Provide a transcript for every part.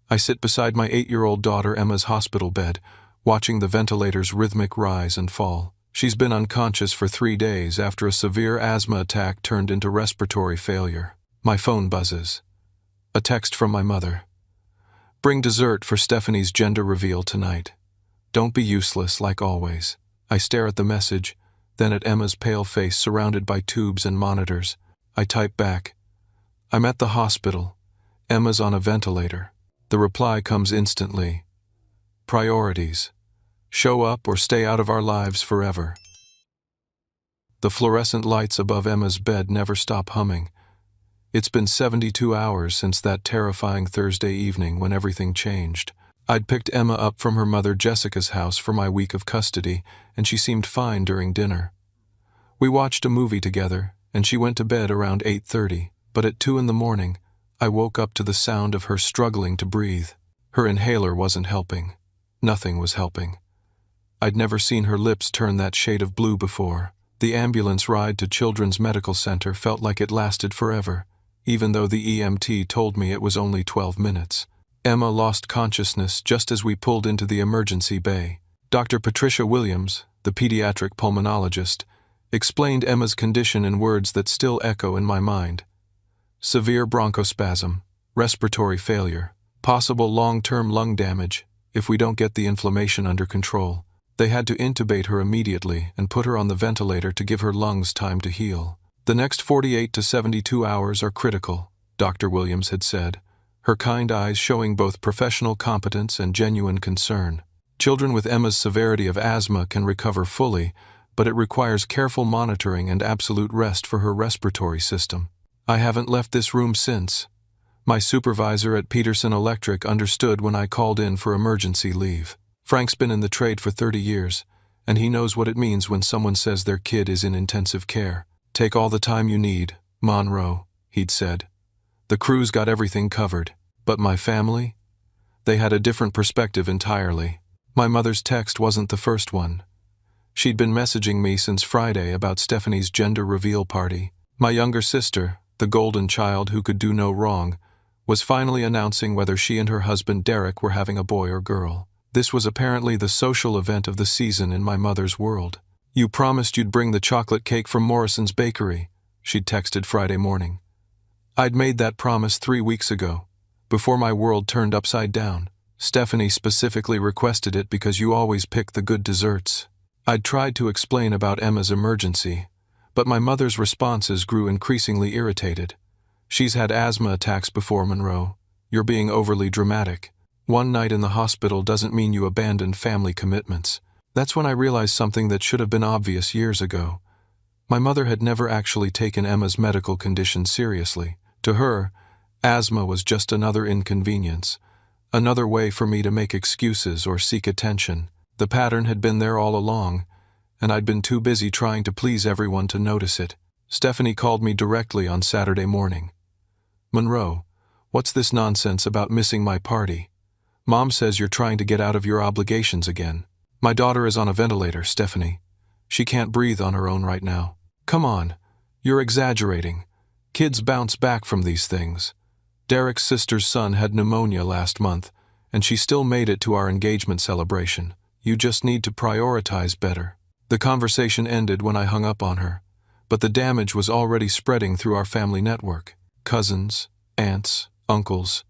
I sit beside my 8-year-old daughter Emma's hospital bed, watching the ventilator's rhythmic rise and fall. She's been unconscious for 3 days after a severe asthma attack turned into respiratory failure. My phone buzzes. A text from my mother. Bring dessert for Stephanie's gender reveal tonight. Don't be useless like always. I stare at the message, then at Emma's pale face surrounded by tubes and monitors. I type back. I'm at the hospital. Emma's on a ventilator. The reply comes instantly. Priorities. Show up or stay out of our lives forever. The fluorescent lights above Emma's bed never stop humming. It's been 72 hours since that terrifying Thursday evening when everything changed. I'd picked Emma up from her mother Jessica's house for my week of custody, and she seemed fine during dinner. We watched a movie together, and she went to bed around 8:30, but at 2 a.m, I woke up to the sound of her struggling to breathe. Her inhaler wasn't helping. Nothing was helping. I'd never seen her lips turn that shade of blue before. The ambulance ride to Children's Medical Center felt like it lasted forever, even though the EMT told me it was only 12 minutes. Emma lost consciousness just as we pulled into the emergency bay. Dr. Patricia Williams, the pediatric pulmonologist, explained Emma's condition in words that still echo in my mind. Severe bronchospasm, respiratory failure, possible long-term lung damage if we don't get the inflammation under control. They had to intubate her immediately and put her on the ventilator to give her lungs time to heal. The next 48 to 72 hours are critical, Dr. Williams had said, her kind eyes showing both professional competence and genuine concern. Children with Emma's severity of asthma can recover fully, but it requires careful monitoring and absolute rest for her respiratory system. I haven't left this room since. My supervisor at Peterson Electric understood when I called in for emergency leave. Frank's been in the trade for 30 years, and he knows what it means when someone says their kid is in intensive care. Take all the time you need, Monroe, he'd said. The crew's got everything covered. But my family? They had a different perspective entirely. My mother's text wasn't the first one. She'd been messaging me since Friday about Stephanie's gender reveal party. My younger sister, the golden child who could do no wrong, was finally announcing whether she and her husband Derek were having a boy or girl. This was apparently the social event of the season in my mother's world. You promised you'd bring the chocolate cake from Morrison's bakery, she'd texted Friday morning. I'd made that promise 3 weeks ago, before my world turned upside down. Stephanie specifically requested it because you always pick the good desserts. I'd tried to explain about Emma's emergency, but my mother's responses grew increasingly irritated. She's had asthma attacks before, Monroe. You're being overly dramatic. One night in the hospital doesn't mean you abandon family commitments. That's when I realized something that should have been obvious years ago. My mother had never actually taken Emma's medical condition seriously. To her, asthma was just another inconvenience, another way for me to make excuses or seek attention. The pattern had been there all along, and I'd been too busy trying to please everyone to notice it. Stephanie called me directly on Saturday morning. Monroe, what's this nonsense about missing my party? Mom says you're trying to get out of your obligations again. My daughter is on a ventilator, Stephanie. She can't breathe on her own right now. Come on, you're exaggerating. Kids bounce back from these things. Derek's sister's son had pneumonia last month, and she still made it to our engagement celebration. You just need to prioritize better. The conversation ended when I hung up on her, but the damage was already spreading through our family network. Cousins, aunts, uncles.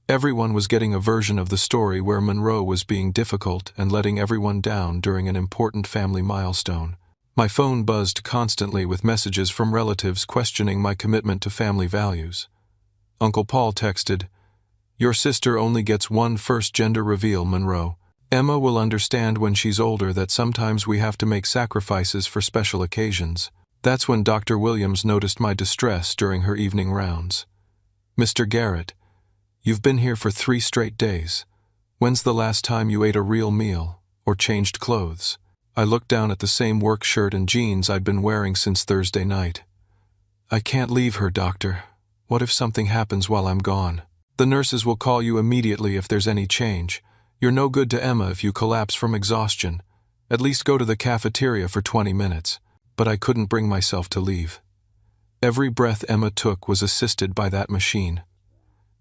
Everyone was getting a version of the story where Monroe was being difficult and letting everyone down during an important family milestone. My phone buzzed constantly with messages from relatives questioning my commitment to family values. Uncle Paul texted, "Your sister only gets one first gender reveal, Monroe. Emma will understand when she's older that sometimes we have to make sacrifices for special occasions." That's when Dr. Williams noticed my distress during her evening rounds. "Mr. Garrett, you've been here for 3 straight days. When's the last time you ate a real meal or changed clothes?" I looked down at the same work shirt and jeans I'd been wearing since Thursday night. "I can't leave her, doctor. What if something happens while I'm gone? The nurses will call you immediately if there's any change. You're no good to Emma if you collapse from exhaustion. At least go to the cafeteria for 20 minutes. But I couldn't bring myself to leave. Every breath Emma took was assisted by that machine.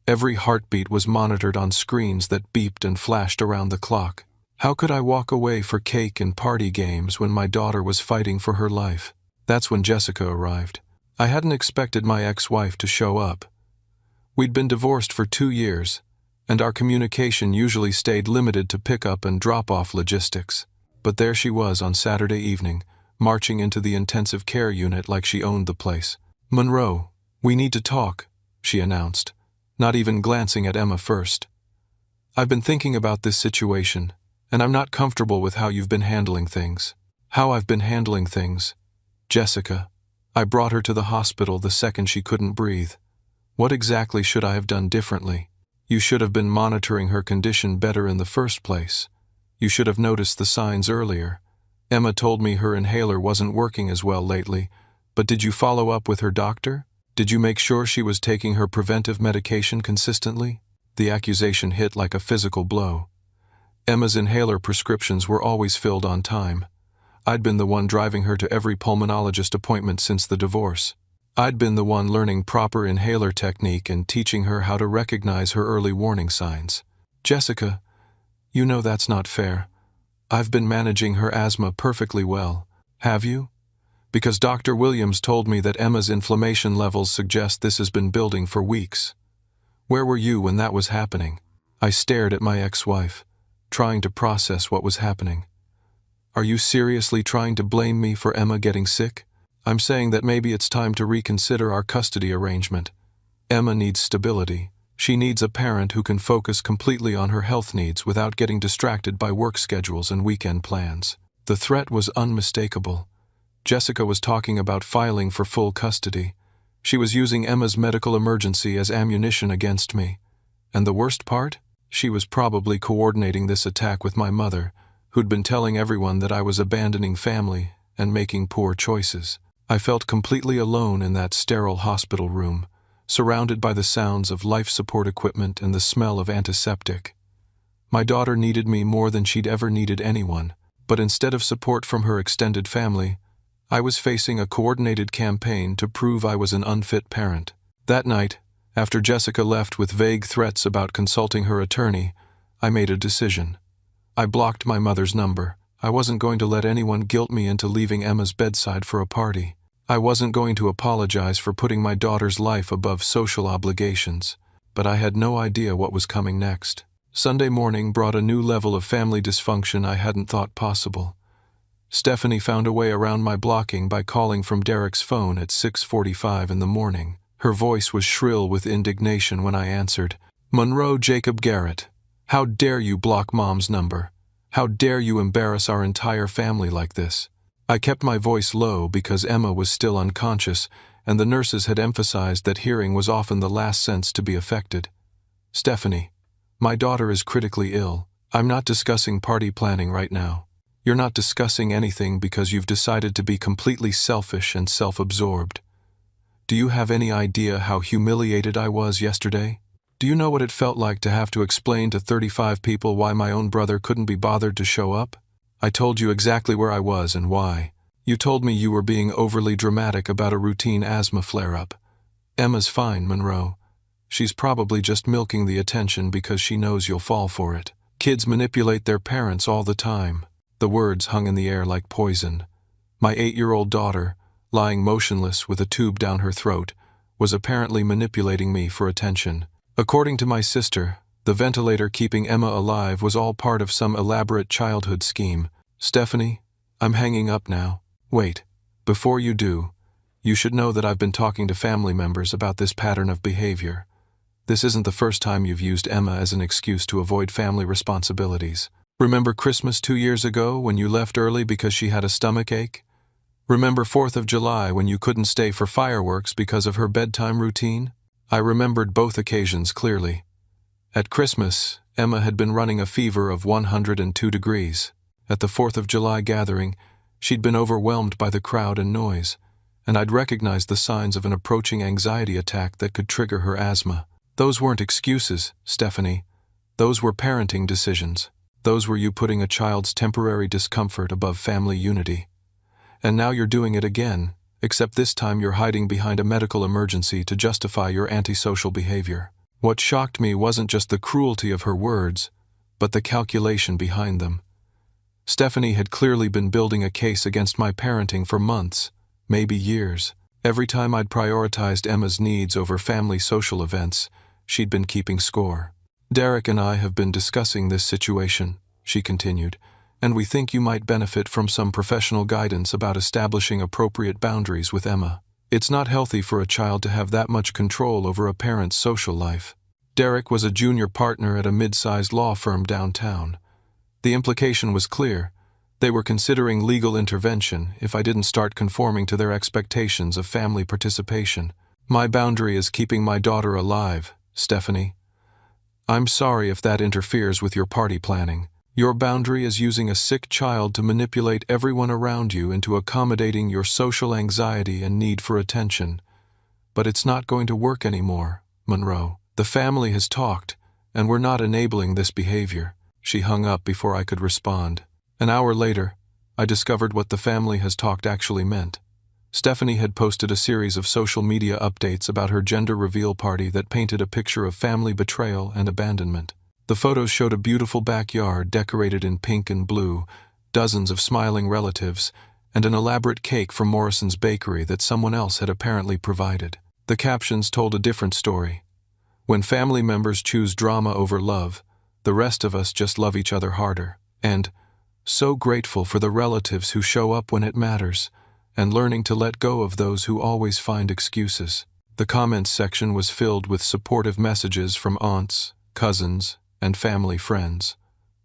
Every heartbeat was monitored on screens that beeped and flashed around the clock. How could I walk away for cake and party games when my daughter was fighting for her life? That's when Jessica arrived. I hadn't expected my ex-wife to show up. We'd been divorced for 2 years, and our communication usually stayed limited to pickup and drop-off logistics. But there she was on Saturday evening, marching into the intensive care unit like she owned the place. "Monroe, we need to talk," she announced, not even glancing at Emma first. "I've been thinking about this situation, and I'm not comfortable with how you've been handling things." "How I've been handling things?" "Jessica. I brought her to the hospital the second she couldn't breathe. What exactly should I have done differently? You should have been monitoring her condition better in the first place. You should have noticed the signs earlier. Emma told me her inhaler wasn't working as well lately, but did you follow up with her doctor? Did you make sure she was taking her preventive medication consistently?" The accusation hit like a physical blow. Emma's inhaler prescriptions were always filled on time. I'd been the one driving her to every pulmonologist appointment since the divorce. I'd been the one learning proper inhaler technique and teaching her how to recognize her early warning signs. "Jessica, you know that's not fair. I've been managing her asthma perfectly well." "Have you?" "Because Dr. Williams told me that Emma's inflammation levels suggest this has been building for weeks." "Where were you when that was happening?" I stared at my ex-wife, trying to process what was happening. "Are you seriously trying to blame me for Emma getting sick?" "I'm saying that maybe it's time to reconsider our custody arrangement. Emma needs stability. She needs a parent who can focus completely on her health needs without getting distracted by work schedules and weekend plans." The threat was unmistakable. Jessica was talking about filing for full custody. She was using Emma's medical emergency as ammunition against me. And the worst part? She was probably coordinating this attack with my mother, who'd been telling everyone that I was abandoning family and making poor choices. I felt completely alone in that sterile hospital room, surrounded by the sounds of life support equipment and the smell of antiseptic. My daughter needed me more than she'd ever needed anyone, but instead of support from her extended family, I was facing a coordinated campaign to prove I was an unfit parent. That night, after Jessica left with vague threats about consulting her attorney, I made a decision. I blocked my mother's number. I wasn't going to let anyone guilt me into leaving Emma's bedside for a party. I wasn't going to apologize for putting my daughter's life above social obligations, but I had no idea what was coming next. Sunday morning brought a new level of family dysfunction I hadn't thought possible. Stephanie found a way around my blocking by calling from Derek's phone at 6:45 in the morning. Her voice was shrill with indignation when I answered. "Monroe Jacob Garrett, how dare you block Mom's number? How dare you embarrass our entire family like this?" I kept my voice low because Emma was still unconscious, and the nurses had emphasized that hearing was often the last sense to be affected. "Stephanie, my daughter is critically ill. I'm not discussing party planning right now. You're not discussing anything because you've decided to be completely selfish and self-absorbed. Do you have any idea how humiliated I was yesterday? Do you know what it felt like to have to explain to 35 people why my own brother couldn't be bothered to show up? I told you exactly where I was and why. You told me you were being overly dramatic about a routine asthma flare-up. Emma's fine, Monroe. She's probably just milking the attention because she knows you'll fall for it. Kids manipulate their parents all the time." The words hung in the air like poison. My 8-year-old daughter, lying motionless with a tube down her throat, was apparently manipulating me for attention. According to my sister, the ventilator keeping Emma alive was all part of some elaborate childhood scheme. "Stephanie, I'm hanging up now." "Wait. Before you do, you should know that I've been talking to family members about this pattern of behavior. This isn't the first time you've used Emma as an excuse to avoid family responsibilities. Remember Christmas 2 years ago when you left early because she had a stomach ache? Remember 4th of July when you couldn't stay for fireworks because of her bedtime routine?" I remembered both occasions clearly. At Christmas, Emma had been running a fever of 102 degrees. At the 4th of July gathering, she'd been overwhelmed by the crowd and noise, and I'd recognized the signs of an approaching anxiety attack that could trigger her asthma. Those weren't excuses, Stephanie. Those were parenting decisions. Those were you putting a child's temporary discomfort above family unity. And now you're doing it again, except this time you're hiding behind a medical emergency to justify your antisocial behavior. What shocked me wasn't just the cruelty of her words, but the calculation behind them. Stephanie had clearly been building a case against my parenting for months, maybe years. Every time I'd prioritized Emma's needs over family social events, she'd been keeping score. Derek and I have been discussing this situation, she continued, and we think you might benefit from some professional guidance about establishing appropriate boundaries with Emma. It's not healthy for a child to have that much control over a parent's social life. Derek was a junior partner at a mid-sized law firm downtown. The implication was clear. They were considering legal intervention if I didn't start conforming to their expectations of family participation. My boundary is keeping my daughter alive, Stephanie. I'm sorry if that interferes with your party planning. Your boundary is using a sick child to manipulate everyone around you into accommodating your social anxiety and need for attention. But it's not going to work anymore, Monroe. The family has talked, and we're not enabling this behavior. She hung up before I could respond. An hour later, I discovered what the family has talked actually meant. Stephanie had posted a series of social media updates about her gender reveal party that painted a picture of family betrayal and abandonment. The photos showed a beautiful backyard decorated in pink and blue, dozens of smiling relatives, and an elaborate cake from Morrison's bakery that someone else had apparently provided. The captions told a different story. When family members choose drama over love, the rest of us just love each other harder. And, so grateful for the relatives who show up when it matters, and learning to let go of those who always find excuses. The comments section was filled with supportive messages from aunts, cousins, and family friends,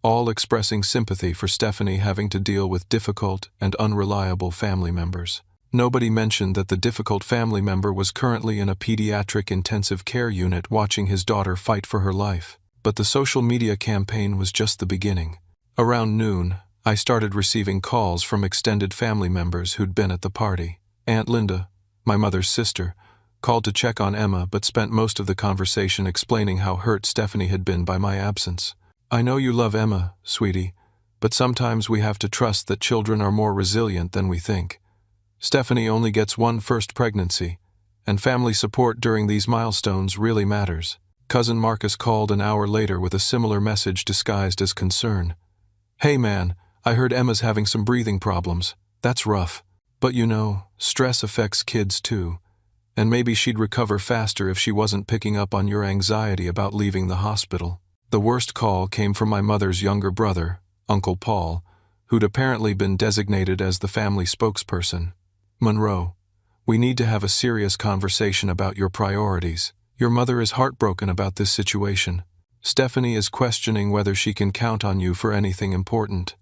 all expressing sympathy for Stephanie having to deal with difficult and unreliable family members. Nobody mentioned that the difficult family member was currently in a pediatric intensive care unit watching his daughter fight for her life. But the social media campaign was just the beginning. Around noon, I started receiving calls from extended family members who'd been at the party. Aunt Linda, my mother's sister, called to check on Emma but spent most of the conversation explaining how hurt Stephanie had been by my absence. I know you love Emma, sweetie, but sometimes we have to trust that children are more resilient than we think. Stephanie only gets one first pregnancy, and family support during these milestones really matters. Cousin Marcus called an hour later with a similar message disguised as concern. Hey man, I heard Emma's having some breathing problems. That's rough. But you know, stress affects kids too. And maybe she'd recover faster if she wasn't picking up on your anxiety about leaving the hospital. The worst call came from my mother's younger brother, Uncle Paul, who'd apparently been designated as the family spokesperson. Monroe, we need to have a serious conversation about your priorities. Your mother is heartbroken about this situation. Stephanie is questioning whether she can count on you for anything important.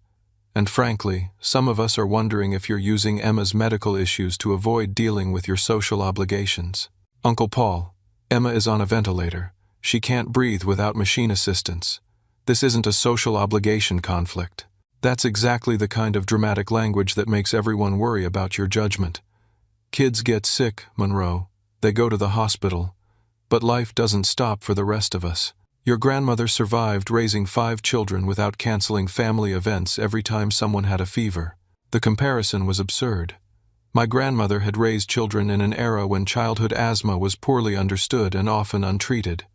And frankly, some of us are wondering if you're using Emma's medical issues to avoid dealing with your social obligations. Uncle Paul, Emma is on a ventilator. She can't breathe without machine assistance. This isn't a social obligation conflict. That's exactly the kind of dramatic language that makes everyone worry about your judgment. Kids get sick, Monroe. They go to the hospital. But life doesn't stop for the rest of us. Your grandmother survived raising 5 children without canceling family events every time someone had a fever. The comparison was absurd. My grandmother had raised children in an era when childhood asthma was poorly understood and often untreated.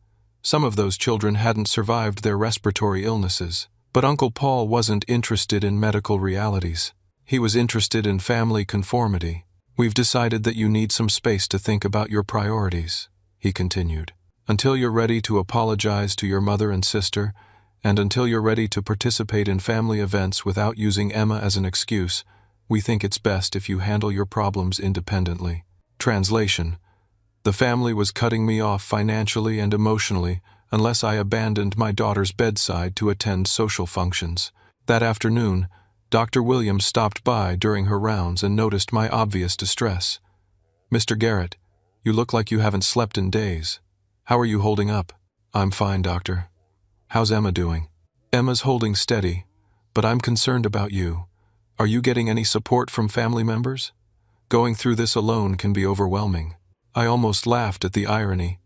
Some of those children hadn't survived their respiratory illnesses. But Uncle Paul wasn't interested in medical realities. He was interested in family conformity. We've decided that you need some space to think about your priorities, he continued. Until you're ready to apologize to your mother and sister, and until you're ready to participate in family events without using Emma as an excuse, we think it's best if you handle your problems independently. Translation: the family was cutting me off financially and emotionally unless I abandoned my daughter's bedside to attend social functions. That afternoon, Dr. Williams stopped by during her rounds and noticed my obvious distress. Mr. Garrett, you look like you haven't slept in days. How are you holding up? I'm fine, doctor. How's Emma doing? Emma's holding steady, but I'm concerned about you. Are you getting any support from family members? Going through this alone can be overwhelming. I almost laughed at the irony.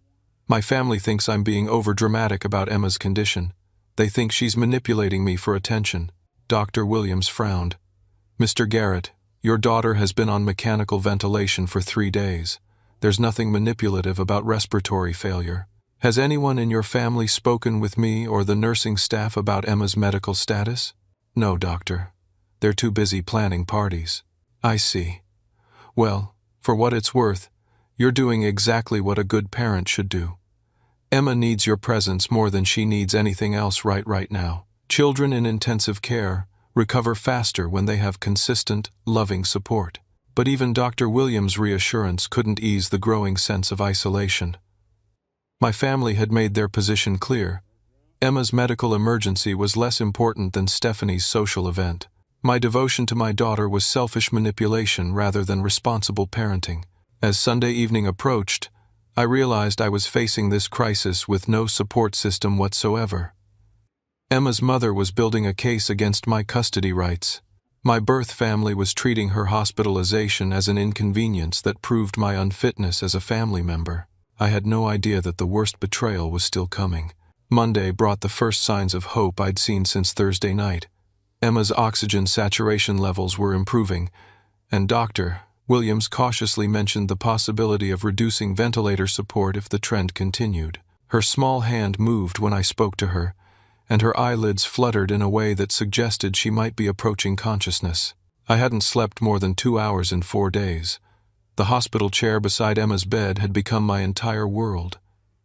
My family thinks I'm being overdramatic about Emma's condition. They think she's manipulating me for attention. Dr. Williams frowned. Mr. Garrett, your daughter has been on mechanical ventilation for 3 days. There's nothing manipulative about respiratory failure. Has anyone in your family spoken with me or the nursing staff about Emma's medical status? No, doctor. They're too busy planning parties. I see. Well, for what it's worth, you're doing exactly what a good parent should do. Emma needs your presence more than she needs anything else right now. Children in intensive care recover faster when they have consistent, loving support. But even Dr. Williams' reassurance couldn't ease the growing sense of isolation. My family had made their position clear. Emma's medical emergency was less important than Stephanie's social event. My devotion to my daughter was selfish manipulation rather than responsible parenting. As Sunday evening approached, I realized I was facing this crisis with no support system whatsoever. Emma's mother was building a case against my custody rights. My birth family was treating her hospitalization as an inconvenience that proved my unfitness as a family member. I had no idea that the worst betrayal was still coming. Monday brought the first signs of hope I'd seen since Thursday night. Emma's oxygen saturation levels were improving, and Dr. Williams cautiously mentioned the possibility of reducing ventilator support if the trend continued. Her small hand moved when I spoke to her, and her eyelids fluttered in a way that suggested she might be approaching consciousness. I hadn't slept more than 2 hours in 4 days. The hospital chair beside Emma's bed had become my entire world.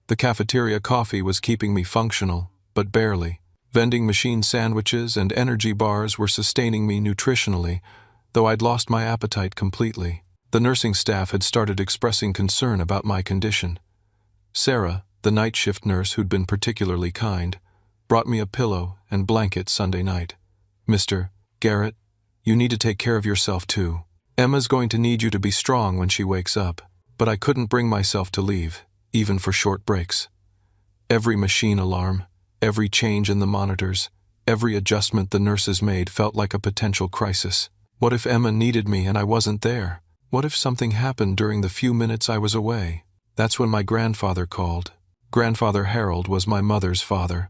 The cafeteria coffee was keeping me functional, but barely. Vending machine sandwiches and energy bars were sustaining me nutritionally, though I'd lost my appetite completely. The nursing staff had started expressing concern about my condition. Sarah, the night shift nurse who'd been particularly kind, brought me a pillow and blanket Sunday night. Mr. Garrett, you need to take care of yourself too. Emma's going to need you to be strong when she wakes up. But I couldn't bring myself to leave, even for short breaks. Every machine alarm, every change in the monitors, every adjustment the nurses made felt like a potential crisis. What if Emma needed me and I wasn't there? What if something happened during the few minutes I was away? That's when my grandfather called. Grandfather Harold was my mother's father,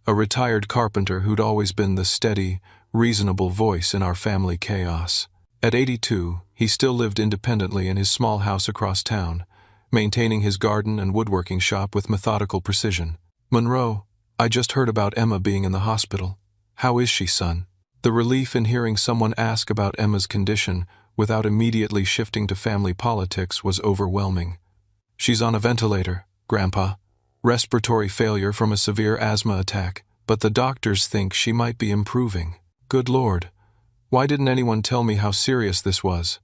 a retired carpenter who'd always been the steady, reasonable voice in our family chaos. At 82, he still lived independently in his small house across town, maintaining his garden and woodworking shop with methodical precision. Monroe, I just heard about Emma being in the hospital. How is she, son? The relief in hearing someone ask about Emma's condition without immediately shifting to family politics was overwhelming. She's on a ventilator, Grandpa. Respiratory failure from a severe asthma attack, but the doctors think she might be improving. Good Lord. Why didn't anyone tell me how serious this was?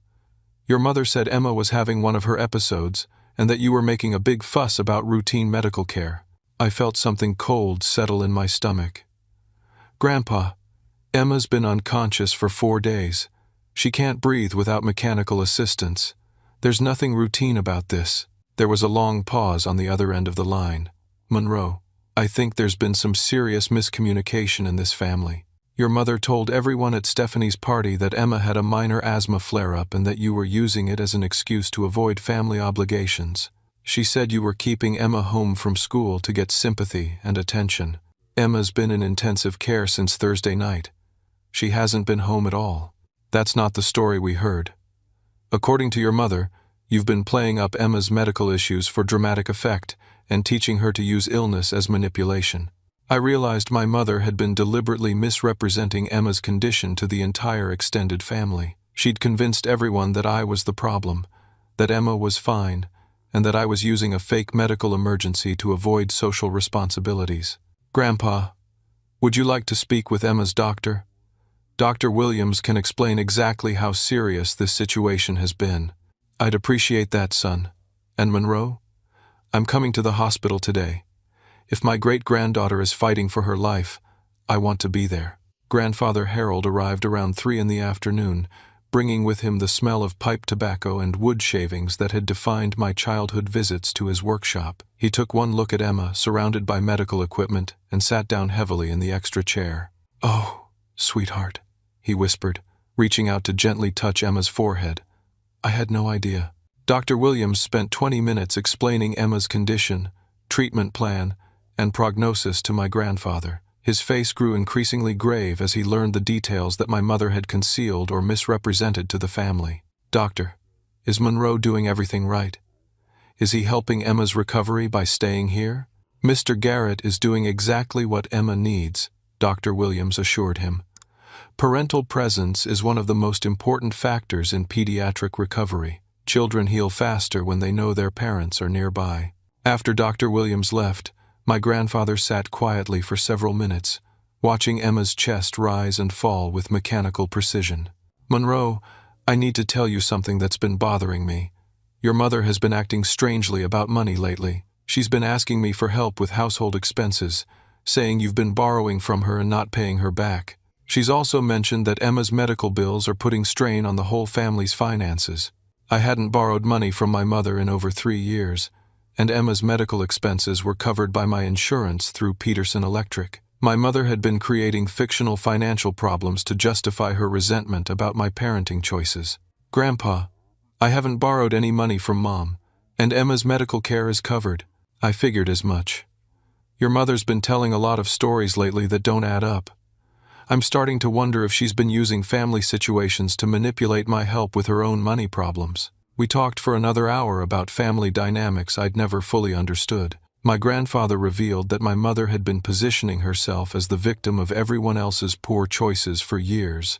Your mother said Emma was having one of her episodes, and that you were making a big fuss about routine medical care. I felt something cold settle in my stomach. Grandpa, Emma's been unconscious for 4 days. She can't breathe without mechanical assistance. There's nothing routine about this. There was a long pause on the other end of the line. Monroe, I think there's been some serious miscommunication in this family. Your mother told everyone at Stephanie's party that Emma had a minor asthma flare-up and that you were using it as an excuse to avoid family obligations. She said you were keeping Emma home from school to get sympathy and attention. Emma's been in intensive care since Thursday night. She hasn't been home at all. That's not the story we heard. According to your mother, you've been playing up Emma's medical issues for dramatic effect and teaching her to use illness as manipulation. I realized my mother had been deliberately misrepresenting Emma's condition to the entire extended family. She'd convinced everyone that I was the problem, that Emma was fine, and that I was using a fake medical emergency to avoid social responsibilities. Grandpa, would you like to speak with Emma's doctor? Dr. Williams can explain exactly how serious this situation has been. I'd appreciate that, son. And Monroe? I'm coming to the hospital today. If my great-granddaughter is fighting for her life, I want to be there. Grandfather Harold arrived around 3 in the afternoon, bringing with him the smell of pipe tobacco and wood shavings that had defined my childhood visits to his workshop. He took one look at Emma, surrounded by medical equipment, and sat down heavily in the extra chair. Oh, sweetheart, he whispered, reaching out to gently touch Emma's forehead. I had no idea. Dr. Williams spent 20 minutes explaining Emma's condition, treatment plan, and prognosis to my grandfather. His face grew increasingly grave as he learned the details that my mother had concealed or misrepresented to the family. Doctor, is Monroe doing everything right? Is he helping Emma's recovery by staying here? Mr. Garrett is doing exactly what Emma needs, Dr. Williams assured him. Parental presence is one of the most important factors in pediatric recovery. Children heal faster when they know their parents are nearby. After Dr. Williams left, my grandfather sat quietly for several minutes, watching Emma's chest rise and fall with mechanical precision. "Monroe, I need to tell you something that's been bothering me. Your mother has been acting strangely about money lately. She's been asking me for help with household expenses, saying you've been borrowing from her and not paying her back. She's also mentioned that Emma's medical bills are putting strain on the whole family's finances. I hadn't borrowed money from my mother in over 3 years, and Emma's medical expenses were covered by my insurance through Peterson Electric. My mother had been creating fictional financial problems to justify her resentment about my parenting choices. Grandpa, I haven't borrowed any money from Mom, and Emma's medical care is covered. I figured as much. Your mother's been telling a lot of stories lately that don't add up. I'm starting to wonder if she's been using family situations to manipulate my help with her own money problems." We talked for another hour about family dynamics I'd never fully understood. My grandfather revealed that my mother had been positioning herself as the victim of everyone else's poor choices for years,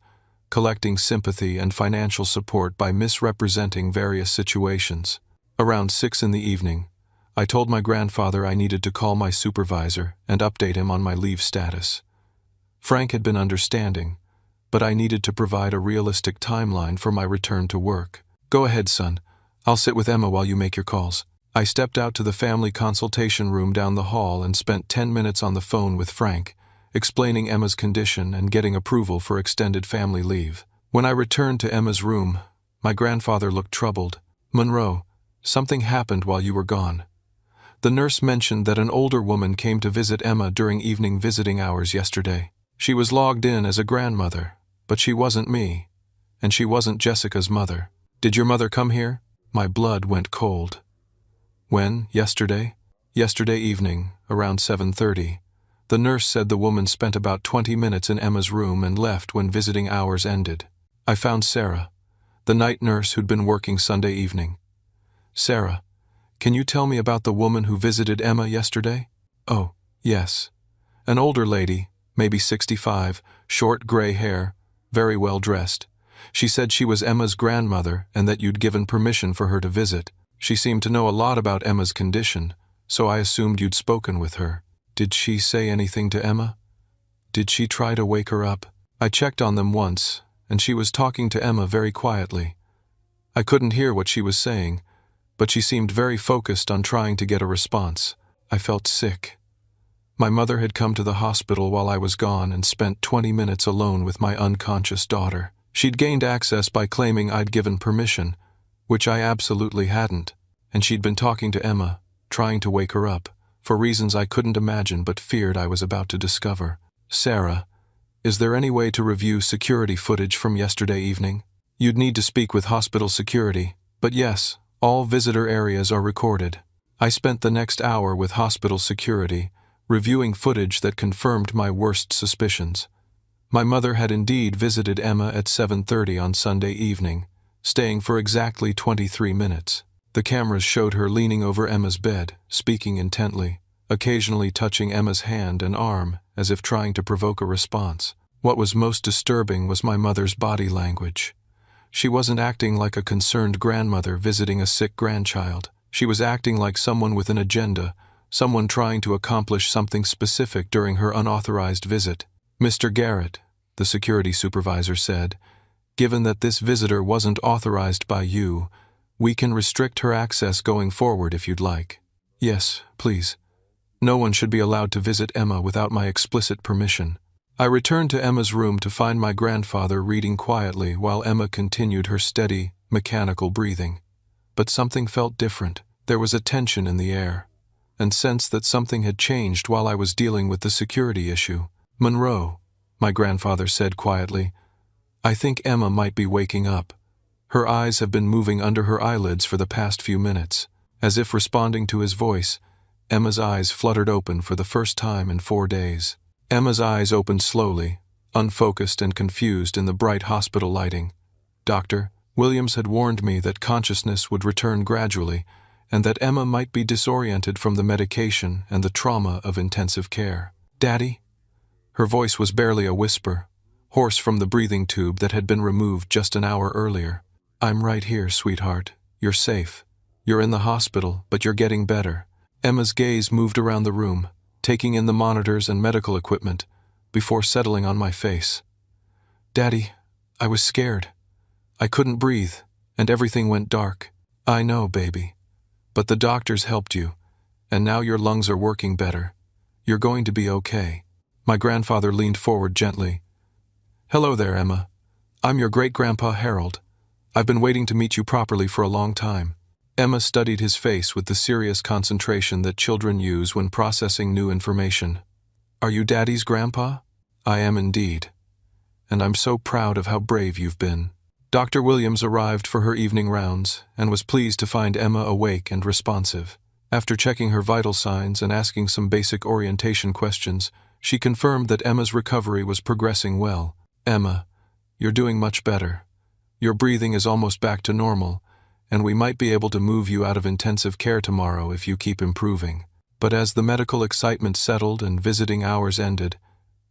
collecting sympathy and financial support by misrepresenting various situations. Around 6 in the evening, I told my grandfather I needed to call my supervisor and update him on my leave status. Frank had been understanding, but I needed to provide a realistic timeline for my return to work. "Go ahead, son. I'll sit with Emma while you make your calls." I stepped out to the family consultation room down the hall and spent 10 minutes on the phone with Frank, explaining Emma's condition and getting approval for extended family leave. When I returned to Emma's room, my grandfather looked troubled. "Monroe, something happened while you were gone. The nurse mentioned that an older woman came to visit Emma during evening visiting hours yesterday. She was logged in as a grandmother, but she wasn't me, and she wasn't Jessica's mother. Did your mother come here?" My blood went cold. "When? Yesterday?" "Yesterday evening, around 7:30. The nurse said the woman spent about 20 minutes in Emma's room and left when visiting hours ended. I found Sarah, the night nurse who'd been working Sunday evening." "Sarah, can you tell me about the woman who visited Emma yesterday?" "Oh, yes. An older lady, maybe 65, short gray hair, very well dressed. She said she was Emma's grandmother and that you'd given permission for her to visit. She seemed to know a lot about Emma's condition, so I assumed you'd spoken with her. Did she say anything to Emma? Did she try to wake her up?" I checked on them once, and she was talking to Emma very quietly. I couldn't hear what she was saying, but she seemed very focused on trying to get a response. I felt sick. My mother had come to the hospital while I was gone and spent 20 minutes alone with my unconscious daughter. She'd gained access by claiming I'd given permission, which I absolutely hadn't, and she'd been talking to Emma, trying to wake her up, for reasons I couldn't imagine but feared I was about to discover. "Sarah, is there any way to review security footage from yesterday evening? You'd need to speak with hospital security, but yes, all visitor areas are recorded." I spent the next hour with hospital security, reviewing footage that confirmed my worst suspicions. My mother had indeed visited Emma at 7:30 on Sunday evening, staying for exactly 23 minutes. The cameras showed her leaning over Emma's bed, speaking intently, occasionally touching Emma's hand and arm as if trying to provoke a response. What was most disturbing was my mother's body language. She wasn't acting like a concerned grandmother visiting a sick grandchild. She was acting like someone with an agenda, someone trying to accomplish something specific during her unauthorized visit. "Mr. Garrett," the security supervisor said, "given that this visitor wasn't authorized by you, we can restrict her access going forward if you'd like." "Yes, please. No one should be allowed to visit Emma without my explicit permission." I returned to Emma's room to find my grandfather reading quietly while Emma continued her steady, mechanical breathing. But something felt different. There was a tension in the air, and sense that something had changed while I was dealing with the security issue. "Monroe," my grandfather said quietly, "I think Emma might be waking up. Her eyes have been moving under her eyelids for the past few minutes." As if responding to his voice, Emma's eyes fluttered open for the first time in 4 days. Emma's eyes opened slowly, unfocused and confused in the bright hospital lighting. Dr. Williams had warned me that consciousness would return gradually, and that Emma might be disoriented from the medication and the trauma of intensive care. "Daddy?" Her voice was barely a whisper, hoarse from the breathing tube that had been removed just an hour earlier. "I'm right here, sweetheart. You're safe. You're in the hospital, but you're getting better." Emma's gaze moved around the room, taking in the monitors and medical equipment, before settling on my face. "Daddy, I was scared. I couldn't breathe, and everything went dark." "I know, baby. But the doctors helped you, and now your lungs are working better. You're going to be okay." My grandfather leaned forward gently. "Hello there, Emma. I'm your great-grandpa Harold. I've been waiting to meet you properly for a long time." Emma studied his face with the serious concentration that children use when processing new information. "Are you Daddy's grandpa?" "I am indeed. And I'm so proud of how brave you've been." Dr. Williams arrived for her evening rounds and was pleased to find Emma awake and responsive. After checking her vital signs and asking some basic orientation questions, she confirmed that Emma's recovery was progressing well. "Emma, you're doing much better. Your breathing is almost back to normal, and we might be able to move you out of intensive care tomorrow if you keep improving." But as the medical excitement settled and visiting hours ended,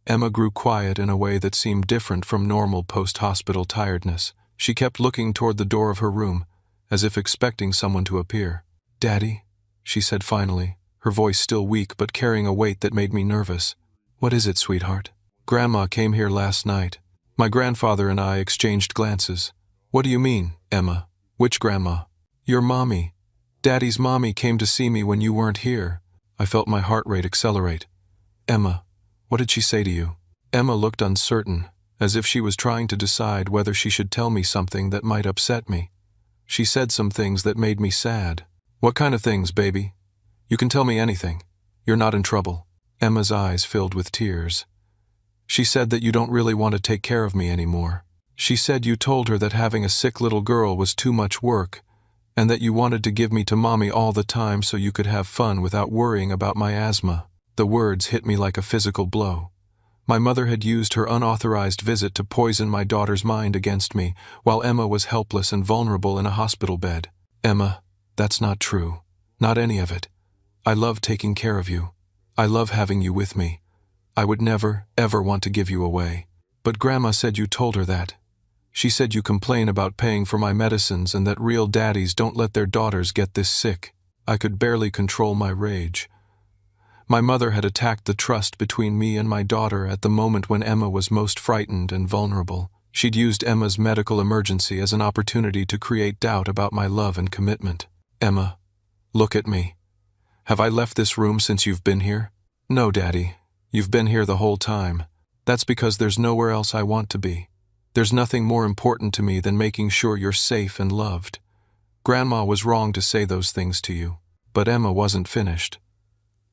Emma grew quiet in a way that seemed different from normal post-hospital tiredness. She kept looking toward the door of her room, as if expecting someone to appear. "Daddy," she said finally, her voice still weak but carrying a weight that made me nervous. "What is it, sweetheart?" "Grandma came here last night." My grandfather and I exchanged glances. "What do you mean, Emma? Which grandma?" "Your mommy. Daddy's mommy came to see me when you weren't here." I felt my heart rate accelerate. "Emma, what did she say to you?" Emma looked uncertain, as if she was trying to decide whether she should tell me something that might upset me. "She said some things that made me sad." "What kind of things, baby? You can tell me anything. You're not in trouble." Emma's eyes filled with tears. "She said that you don't really want to take care of me anymore. She said you told her that having a sick little girl was too much work, and that you wanted to give me to mommy all the time so you could have fun without worrying about my asthma." The words hit me like a physical blow. My mother had used her unauthorized visit to poison my daughter's mind against me, while Emma was helpless and vulnerable in a hospital bed. "Emma, that's not true. Not any of it. I love taking care of you. I love having you with me. I would never, ever want to give you away." "But Grandma said you told her that. She said you complain about paying for my medicines and that real daddies don't let their daughters get this sick." I could barely control my rage. My mother had attacked the trust between me and my daughter at the moment when Emma was most frightened and vulnerable. She'd used Emma's medical emergency as an opportunity to create doubt about my love and commitment. "Emma, look at me. Have I left this room since you've been here?" "No, Daddy. You've been here the whole time. That's because there's nowhere else I want to be. There's nothing more important to me than making sure you're safe and loved. Grandma was wrong to say those things to you." But Emma wasn't finished.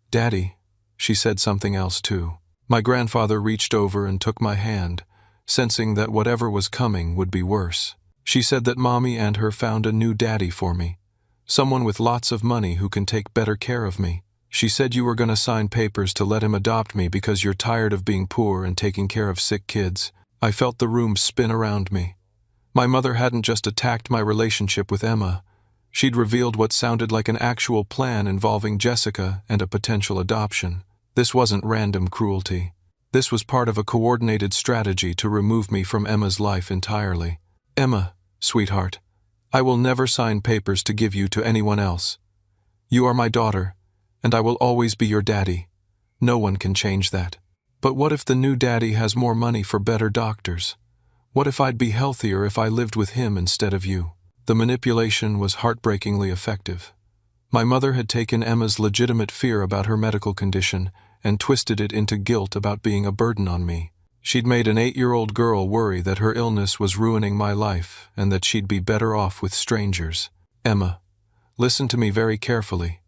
"Daddy," she said something else too. My grandfather reached over and took my hand, sensing that whatever was coming would be worse. "She said that Mommy and her found a new daddy for me. Someone with lots of money who can take better care of me. She said you were going to sign papers to let him adopt me because you're tired of being poor and taking care of sick kids." I felt the room spin around me. My mother hadn't just attacked my relationship with Emma. She'd revealed what sounded like an actual plan involving Jessica and a potential adoption. This wasn't random cruelty. This was part of a coordinated strategy to remove me from Emma's life entirely. "Emma, sweetheart, I will never sign papers to give you to anyone else. You are my daughter, and I will always be your daddy. No one can change that." "But what if the new daddy has more money for better doctors? What if I'd be healthier if I lived with him instead of you?" The manipulation was heartbreakingly effective. My mother had taken Emma's legitimate fear about her medical condition and twisted it into guilt about being a burden on me. She'd made an 8-year-old girl worry that her illness was ruining my life and that she'd be better off with strangers. "Emma, listen to me very carefully.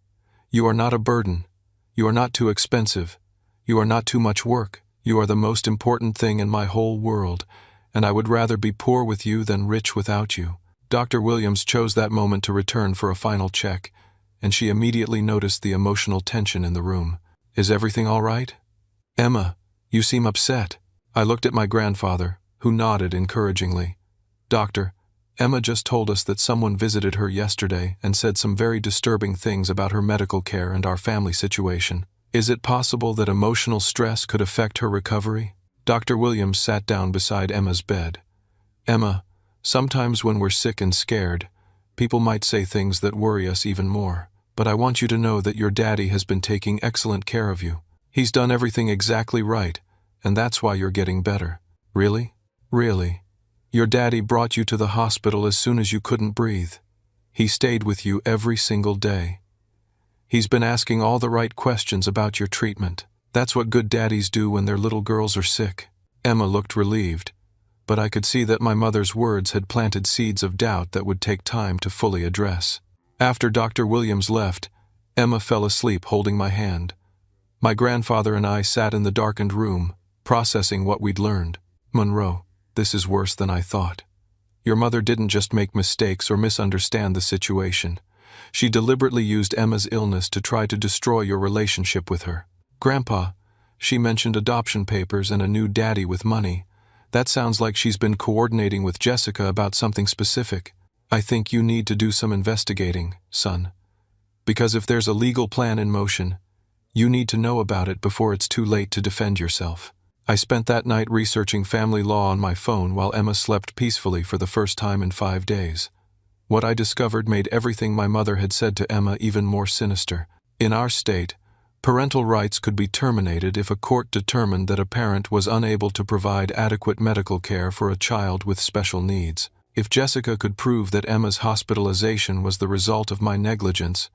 You are not a burden. You are not too expensive. You are not too much work. You are the most important thing in my whole world, and I would rather be poor with you than rich without you." Dr. Williams chose that moment to return for a final check, and she immediately noticed the emotional tension in the room. "Is everything all right?" "Emma, you seem upset." I looked at my grandfather, who nodded encouragingly. "Doctor, Emma just told us that someone visited her yesterday and said some very disturbing things about her medical care and our family situation. Is it possible that emotional stress could affect her recovery? Dr. Williams sat down beside Emma's bed. Emma, sometimes when we're sick and scared, people might say things that worry us even more. But I want you to know that your daddy has been taking excellent care of you. He's done everything exactly right, and that's why you're getting better. Really? Really? Your daddy brought you to the hospital as soon as you couldn't breathe. He stayed with you every single day. He's been asking all the right questions about your treatment. That's what good daddies do when their little girls are sick. Emma looked relieved, but I could see that my mother's words had planted seeds of doubt that would take time to fully address. After Dr. Williams left, Emma fell asleep holding my hand. My grandfather and I sat in the darkened room, processing what we'd learned. Monroe, this is worse than I thought. Your mother didn't just make mistakes or misunderstand the situation. She deliberately used Emma's illness to try to destroy your relationship with her. Grandpa, she mentioned adoption papers and a new daddy with money. That sounds like she's been coordinating with Jessica about something specific. I think you need to do some investigating, son. Because if there's a legal plan in motion, you need to know about it before it's too late to defend yourself. I spent that night researching family law on my phone while Emma slept peacefully for the first time in 5 days. What I discovered made everything my mother had said to Emma even more sinister. In our state, parental rights could be terminated if a court determined that a parent was unable to provide adequate medical care for a child with special needs. If Jessica could prove that Emma's hospitalization was the result of my negligence,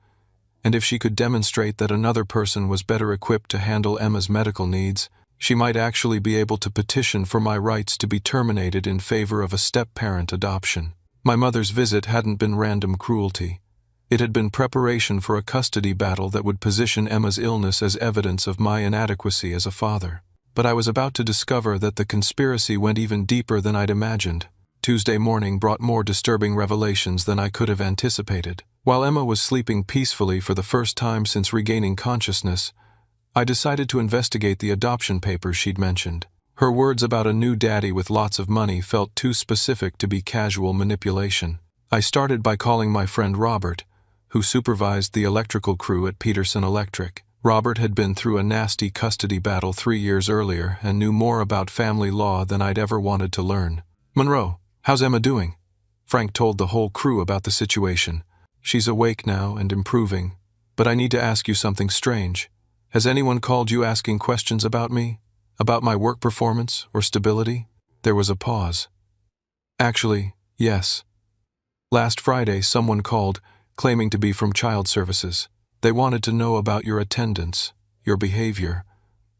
and if she could demonstrate that another person was better equipped to handle Emma's medical needs, she might actually be able to petition for my rights to be terminated in favor of a step-parent adoption. My mother's visit hadn't been random cruelty. It had been preparation for a custody battle that would position Emma's illness as evidence of my inadequacy as a father. But I was about to discover that the conspiracy went even deeper than I'd imagined. Tuesday morning brought more disturbing revelations than I could have anticipated. While Emma was sleeping peacefully for the first time since regaining consciousness, I decided to investigate the adoption papers she'd mentioned. Her words about a new daddy with lots of money felt too specific to be casual manipulation. I started by calling my friend Robert, who supervised the electrical crew at Peterson Electric. Robert had been through a nasty custody battle 3 years earlier and knew more about family law than I'd ever wanted to learn. Monroe, how's Emma doing? Frank told the whole crew about the situation. She's awake now and improving, but I need to ask you something strange. Has anyone called you asking questions about me? About my work performance or stability? There was a pause. Actually, yes. Last Friday, someone called, claiming to be from Child Services. They wanted to know about your attendance, your behavior,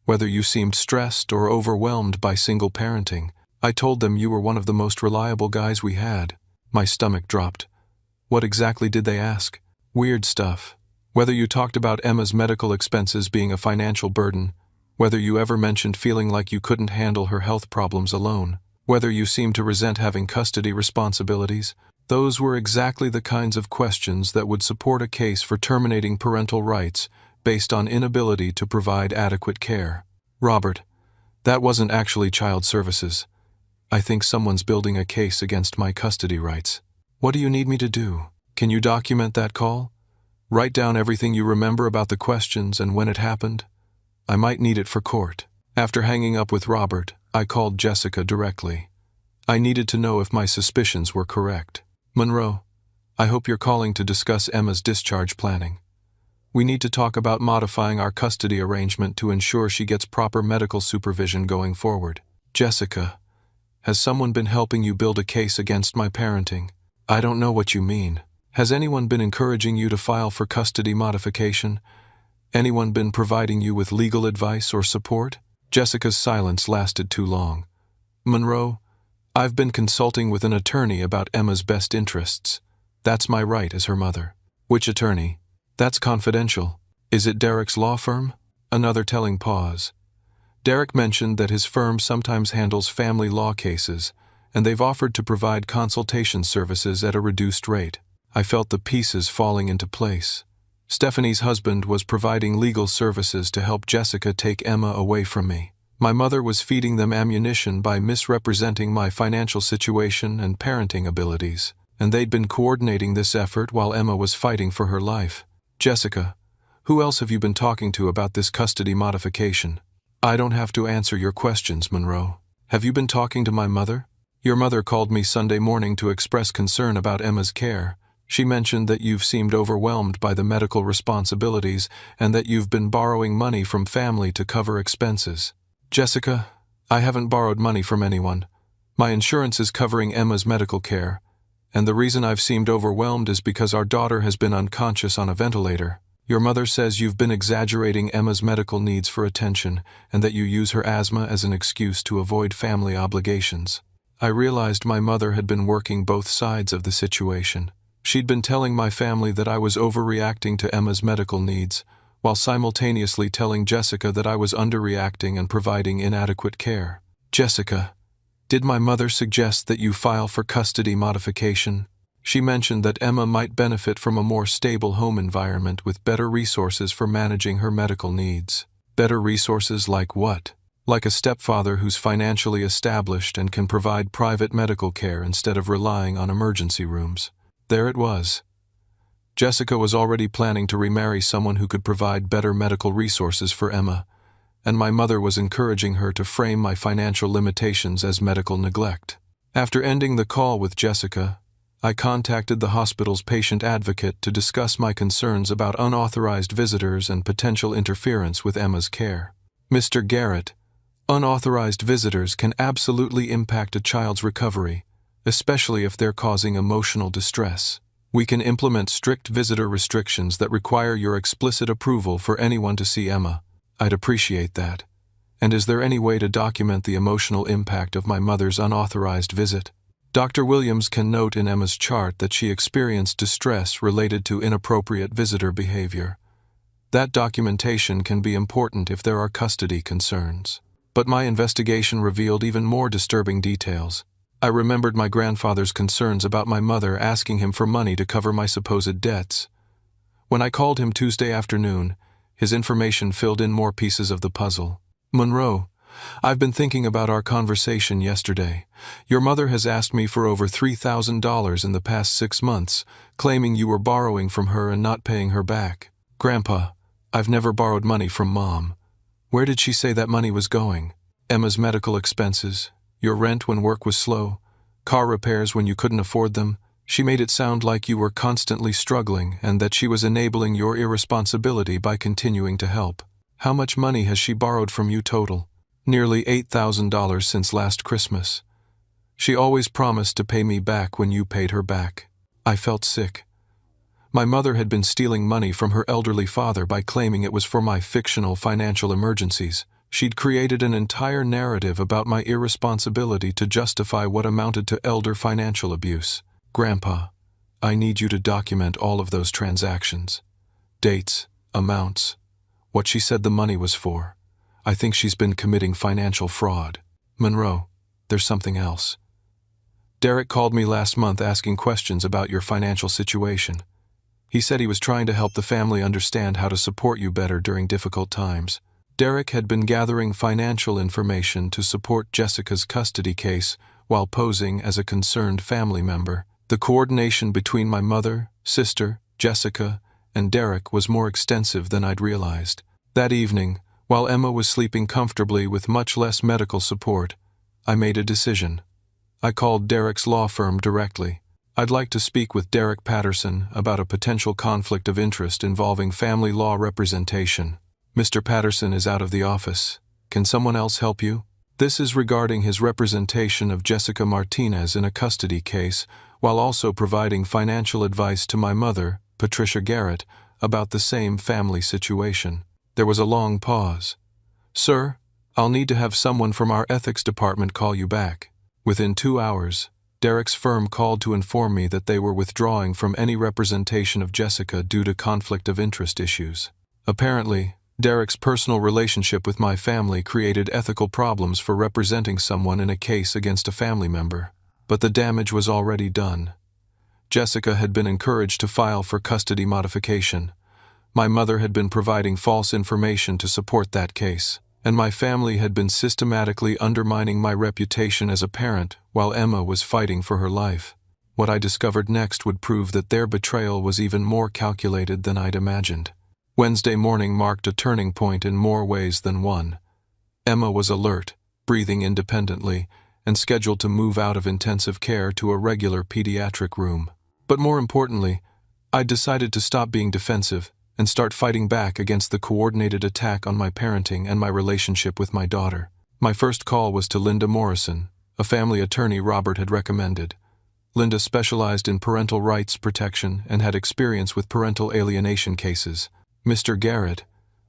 whether you seemed stressed or overwhelmed by single parenting. I told them you were one of the most reliable guys we had. My stomach dropped. What exactly did they ask? Weird stuff. Whether you talked about Emma's medical expenses being a financial burden, whether you ever mentioned feeling like you couldn't handle her health problems alone, whether you seemed to resent having custody responsibilities. Those were exactly the kinds of questions that would support a case for terminating parental rights based on inability to provide adequate care. Robert, that wasn't actually Child Services. I think someone's building a case against my custody rights. What do you need me to do? Can you document that call? Write down everything you remember about the questions and when it happened. I might need it for court. After hanging up with Robert, I called Jessica directly. I needed to know if my suspicions were correct. Monroe, I hope you're calling to discuss Emma's discharge planning. We need to talk about modifying our custody arrangement to ensure she gets proper medical supervision going forward. Jessica, has someone been helping you build a case against my parenting? I don't know what you mean. Has anyone been encouraging you to file for custody modification? Anyone been providing you with legal advice or support? Jessica's silence lasted too long. Monroe, I've been consulting with an attorney about Emma's best interests. That's my right as her mother. Which attorney? That's confidential. Is it Derek's law firm? Another telling pause. Derek mentioned that his firm sometimes handles family law cases, and they've offered to provide consultation services at a reduced rate. I felt the pieces falling into place. Stephanie's husband was providing legal services to help Jessica take Emma away from me. My mother was feeding them ammunition by misrepresenting my financial situation and parenting abilities, and they'd been coordinating this effort while Emma was fighting for her life. Jessica, who else have you been talking to about this custody modification? I don't have to answer your questions, Monroe. Have you been talking to my mother? Your mother called me Sunday morning to express concern about Emma's care. She mentioned that you've seemed overwhelmed by the medical responsibilities and that you've been borrowing money from family to cover expenses. Jessica, I haven't borrowed money from anyone. My insurance is covering Emma's medical care, and the reason I've seemed overwhelmed is because our daughter has been unconscious on a ventilator. Your mother says you've been exaggerating Emma's medical needs for attention and that you use her asthma as an excuse to avoid family obligations. I realized my mother had been working both sides of the situation. She'd been telling my family that I was overreacting to Emma's medical needs, while simultaneously telling Jessica that I was underreacting and providing inadequate care. Jessica, did my mother suggest that you file for custody modification? She mentioned that Emma might benefit from a more stable home environment with better resources for managing her medical needs. Better resources like what? Like a stepfather who's financially established and can provide private medical care instead of relying on emergency rooms. There it was. Jessica was already planning to remarry someone who could provide better medical resources for Emma, and my mother was encouraging her to frame my financial limitations as medical neglect. After ending the call with Jessica, I contacted the hospital's patient advocate to discuss my concerns about unauthorized visitors and potential interference with Emma's care. Mr. Garrett, unauthorized visitors can absolutely impact a child's recovery, especially if they're causing emotional distress. We can implement strict visitor restrictions that require your explicit approval for anyone to see Emma. I'd appreciate that. And is there any way to document the emotional impact of my mother's unauthorized visit? Dr. Williams can note in Emma's chart that she experienced distress related to inappropriate visitor behavior. That documentation can be important if there are custody concerns. But my investigation revealed even more disturbing details. I remembered my grandfather's concerns about my mother asking him for money to cover my supposed debts. When I called him Tuesday afternoon, his information filled in more pieces of the puzzle. Monroe, I've been thinking about our conversation yesterday. Your mother has asked me for over $3,000 in the past 6 months, claiming you were borrowing from her and not paying her back. Grandpa, I've never borrowed money from Mom. Where did she say that money was going? Emma's medical expenses, your rent when work was slow, car repairs when you couldn't afford them. She made it sound like you were constantly struggling and that she was enabling your irresponsibility by continuing to help. How much money has she borrowed from you total? Nearly $8,000 since last Christmas. She always promised to pay me back when you paid her back. I felt sick. My mother had been stealing money from her elderly father by claiming it was for my fictional financial emergencies. She'd created an entire narrative about my irresponsibility to justify what amounted to elder financial abuse. Grandpa, I need you to document all of those transactions. Dates, amounts, what she said the money was for. I think she's been committing financial fraud. Monroe, there's something else. Derek called me last month asking questions about your financial situation. He said he was trying to help the family understand how to support you better during difficult times. Derek had been gathering financial information to support Jessica's custody case while posing as a concerned family member. The coordination between my mother, sister, Jessica, and Derek was more extensive than I'd realized. That evening, while Emma was sleeping comfortably with much less medical support, I made a decision. I called Derek's law firm directly. I'd like to speak with Derek Patterson about a potential conflict of interest involving family law representation. Mr. Patterson is out of the office. Can someone else help you? This is regarding his representation of Jessica Martinez in a custody case, while also providing financial advice to my mother, Patricia Garrett, about the same family situation. There was a long pause. Sir, I'll need to have someone from our ethics department call you back. Within 2 hours, Derek's firm called to inform me that they were withdrawing from any representation of Jessica due to conflict of interest issues. Apparently, Derek's personal relationship with my family created ethical problems for representing someone in a case against a family member. But the damage was already done. Jessica had been encouraged to file for custody modification. My mother had been providing false information to support that case. and my family had been systematically undermining my reputation as a parent while Emma was fighting for her life. What I discovered next would prove that their betrayal was even more calculated than I'd imagined. Wednesday morning marked a turning point in more ways than one. Emma was alert, breathing independently, and scheduled to move out of intensive care to a regular pediatric room. But more importantly, I decided to stop being defensive and start fighting back against the coordinated attack on my parenting and my relationship with my daughter. My first call was to Linda Morrison, a family attorney Robert had recommended. Linda specialized in parental rights protection and had experience with parental alienation cases. Mr. Garrett,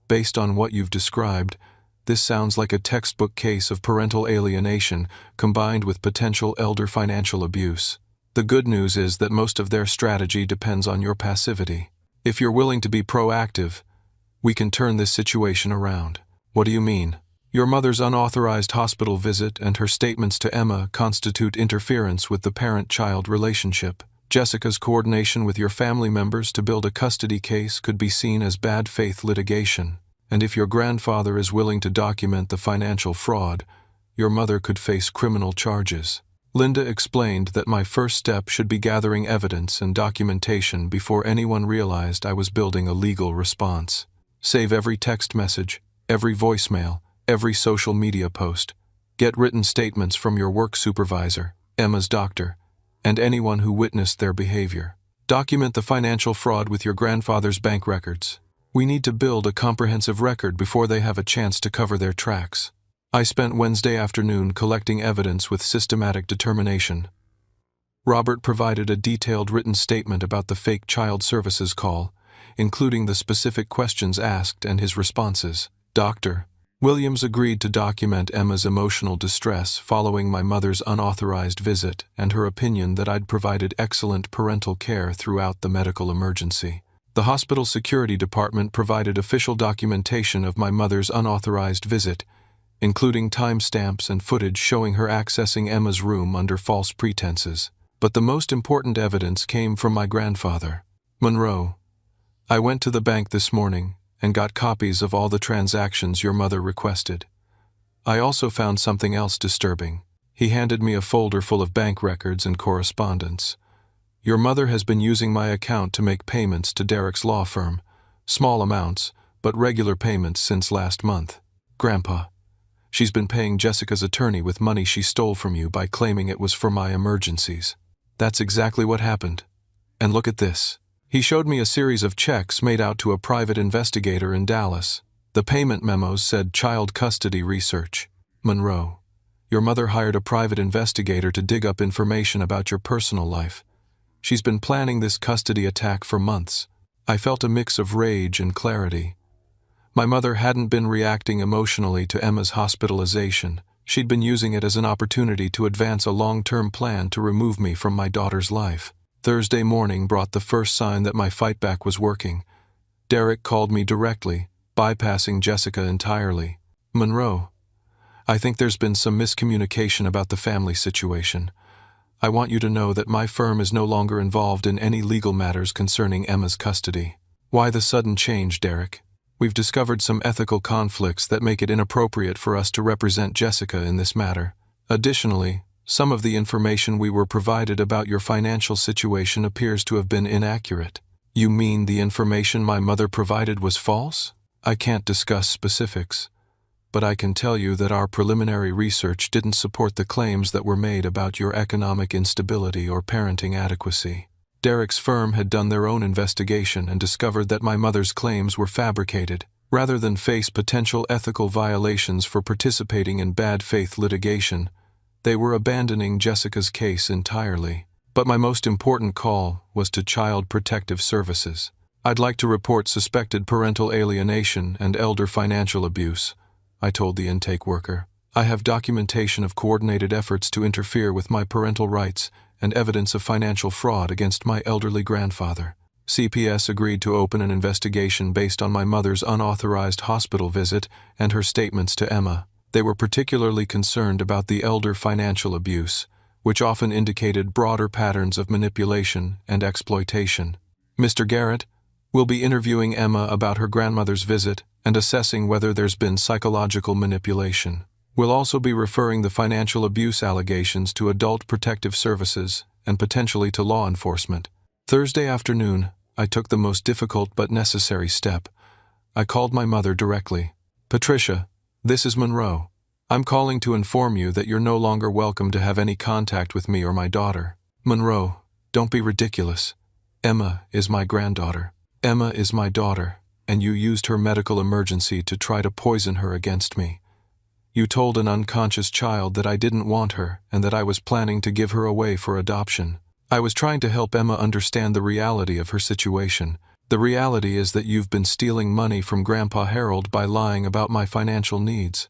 based on what you've described, this sounds like a textbook case of parental alienation combined with potential elder financial abuse. The good news is that most of their strategy depends on your passivity. If you're willing to be proactive, we can turn this situation around. What do you mean? Your mother's unauthorized hospital visit and her statements to Emma constitute interference with the parent-child relationship. Jessica's coordination with your family members to build a custody case could be seen as bad faith litigation. And if your grandfather is willing to document the financial fraud, your mother could face criminal charges. Linda explained that my first step should be gathering evidence and documentation before anyone realized I was building a legal response. Save every text message, every voicemail, every social media post. Get written statements from your work supervisor, Emma's doctor, and anyone who witnessed their behavior. Document the financial fraud with your grandfather's bank records. We need to build a comprehensive record before they have a chance to cover their tracks. I spent Wednesday afternoon collecting evidence with systematic determination. Robert provided a detailed written statement about the fake child services call, including the specific questions asked and his responses. Dr. Williams agreed to document Emma's emotional distress following my mother's unauthorized visit and her opinion that I'd provided excellent parental care throughout the medical emergency. The hospital security department provided official documentation of my mother's unauthorized visit, including timestamps and footage showing her accessing Emma's room under false pretenses. But the most important evidence came from my grandfather, Monroe. I went to the bank this morning and got copies of all the transactions your mother requested. I also found something else disturbing. He handed me a folder full of bank records and correspondence. Your mother has been using my account to make payments to Derek's law firm. Small amounts, but regular payments since last month. Grandpa, she's been paying Jessica's attorney with money she stole from you by claiming it was for my emergencies. That's exactly what happened. And look at this. He showed me a series of checks made out to a private investigator in Dallas. The payment memos said child custody research. Monroe, your mother hired a private investigator to dig up information about your personal life. She's been planning this custody attack for months. I felt a mix of rage and clarity. My mother hadn't been reacting emotionally to Emma's hospitalization. She'd been using it as an opportunity to advance a long-term plan to remove me from my daughter's life. Thursday morning brought the first sign that my fight back was working. Derek called me directly, bypassing Jessica entirely. Monroe, I think there's been some miscommunication about the family situation. I want you to know that my firm is no longer involved in any legal matters concerning Emma's custody. Why the sudden change, Derek? We've discovered some ethical conflicts that make it inappropriate for us to represent Jessica in this matter. Additionally, some of the information we were provided about your financial situation appears to have been inaccurate. You mean the information my mother provided was false? I can't discuss specifics, but I can tell you that our preliminary research didn't support the claims that were made about your economic instability or parenting adequacy. Derek's firm had done their own investigation and discovered that my mother's claims were fabricated. Rather than face potential ethical violations for participating in bad faith litigation, they were abandoning Jessica's case entirely. But my most important call was to Child Protective Services. I'd like to report suspected parental alienation and elder financial abuse, I told the intake worker. I have documentation of coordinated efforts to interfere with my parental rights and evidence of financial fraud against my elderly grandfather. CPS agreed to open an investigation based on my mother's unauthorized hospital visit and her statements to Emma. They were particularly concerned about the elder financial abuse, which often indicated broader patterns of manipulation and exploitation. Mr. Garrett, We'll be interviewing Emma about her grandmother's visit and assessing whether there's been psychological manipulation. We'll also be referring the financial abuse allegations to Adult Protective Services and potentially to law enforcement. Thursday afternoon, I took the most difficult but necessary step. I called my mother directly. "Patricia, this is Monroe. I'm calling to inform you that you're no longer welcome to have any contact with me or my daughter." "Monroe, don't be ridiculous. Emma is my granddaughter. Emma is my daughter, and you used her medical emergency to try to poison her against me. You told an unconscious child that I didn't want her and that I was planning to give her away for adoption. I was trying to help Emma understand the reality of her situation. The reality is that you've been stealing money from Grandpa Harold by lying about my financial needs.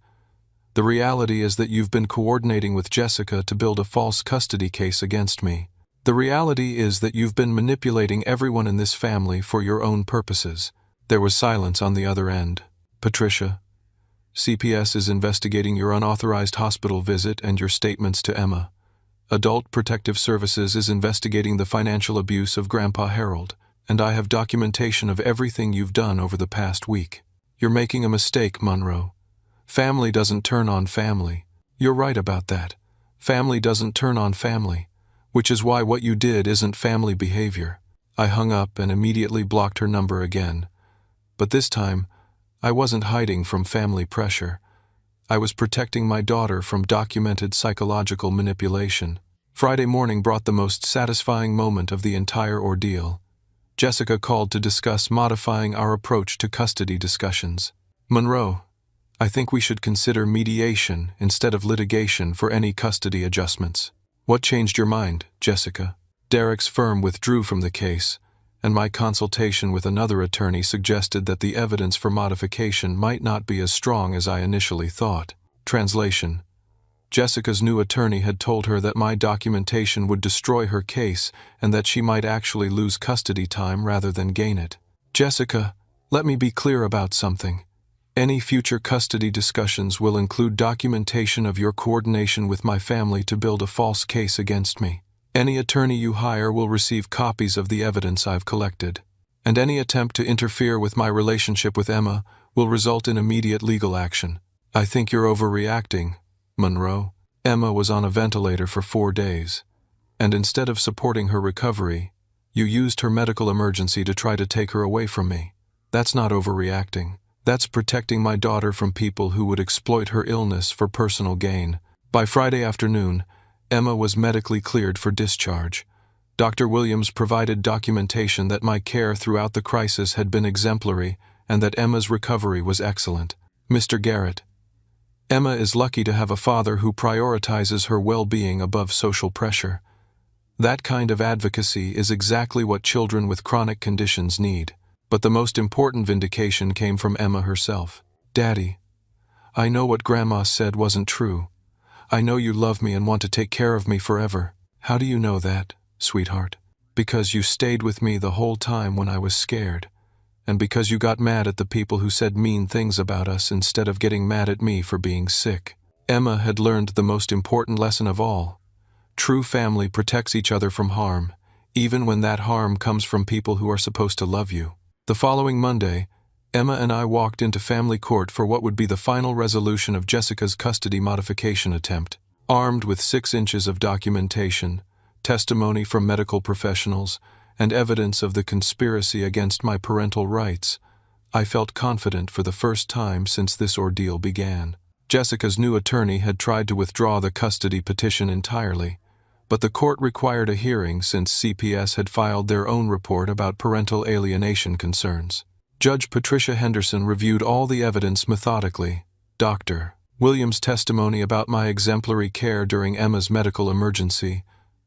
The reality is that you've been coordinating with Jessica to build a false custody case against me. The reality is that you've been manipulating everyone in this family for your own purposes." There was silence on the other end. "Patricia, CPS is investigating your unauthorized hospital visit and your statements to Emma. Adult Protective Services is investigating the financial abuse of Grandpa Harold, and I have documentation of everything you've done over the past week. You're making a mistake, Monroe. Family doesn't turn on family. You're right about that. Family doesn't turn on family, which is why what you did isn't family behavior." I hung up and immediately blocked her number again. But this time, I wasn't hiding from family pressure. I was protecting my daughter from documented psychological manipulation. Friday morning brought the most satisfying moment of the entire ordeal. Jessica called to discuss modifying our approach to custody discussions. "Monroe, I think we should consider mediation instead of litigation for any custody adjustments." "What changed your mind, Jessica?" "Derek's firm withdrew from the case, and my consultation with another attorney suggested that the evidence for modification might not be as strong as I initially thought." Translation: Jessica's new attorney had told her that my documentation would destroy her case and that she might actually lose custody time rather than gain it. "Jessica, let me be clear about something. Any future custody discussions will include documentation of your coordination with my family to build a false case against me. Any attorney you hire will receive copies of the evidence I've collected, and any attempt to interfere with my relationship with Emma will result in immediate legal action." "I think you're overreacting, Monroe. Emma was on a ventilator for 4 days, and instead of supporting her recovery, you used her medical emergency to try to take her away from me. That's not overreacting. That's protecting my daughter from people who would exploit her illness for personal gain." By Friday afternoon, Emma was medically cleared for discharge. Dr. Williams provided documentation that my care throughout the crisis had been exemplary and that Emma's recovery was excellent. "Mr. Garrett, Emma is lucky to have a father who prioritizes her well-being above social pressure. That kind of advocacy is exactly what children with chronic conditions need." But the most important vindication came from Emma herself. "Daddy, I know what Grandma said wasn't true. I know you love me and want to take care of me forever." "How do you know that, sweetheart?" "Because you stayed with me the whole time when I was scared, and because you got mad at the people who said mean things about us instead of getting mad at me for being sick." Emma had learned the most important lesson of all. True family protects each other from harm, even when that harm comes from people who are supposed to love you. The following Monday, Emma and I walked into family court for what would be the final resolution of Jessica's custody modification attempt. Armed with 6 inches of documentation, testimony from medical professionals, and evidence of the conspiracy against my parental rights, I felt confident for the first time since this ordeal began. Jessica's new attorney had tried to withdraw the custody petition entirely, but the court required a hearing since CPS had filed their own report about parental alienation concerns. Judge Patricia Henderson reviewed all the evidence methodically. Dr. Williams' testimony about my exemplary care during Emma's medical emergency,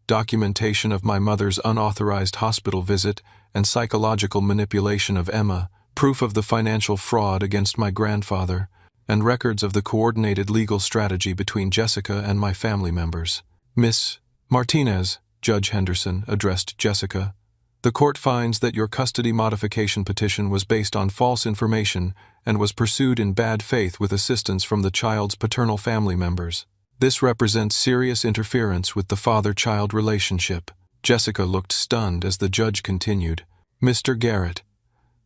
documentation of my mother's unauthorized hospital visit and psychological manipulation of Emma, proof of the financial fraud against my grandfather, and records of the coordinated legal strategy between Jessica and my family members. "Miss Martinez," Judge Henderson addressed Jessica, "the court finds that your custody modification petition was based on false information and was pursued in bad faith with assistance from the child's paternal family members. This represents serious interference with the father-child relationship." Jessica looked stunned as the judge continued. "Mr. Garrett,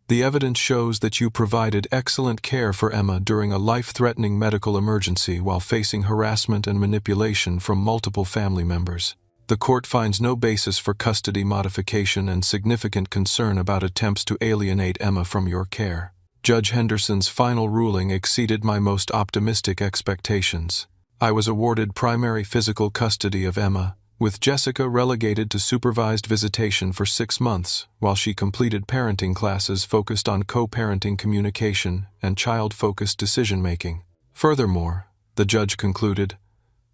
The evidence shows that you provided excellent care for Emma during a life-threatening medical emergency while facing harassment and manipulation from multiple family members. The court finds no basis for custody modification and significant concern about attempts to alienate Emma from your care. Judge Henderson's final ruling exceeded my most optimistic expectations. I was awarded primary physical custody of Emma, with Jessica relegated to supervised visitation for 6 months while she completed parenting classes focused on co-parenting communication and child-focused decision-making. Furthermore, the judge concluded,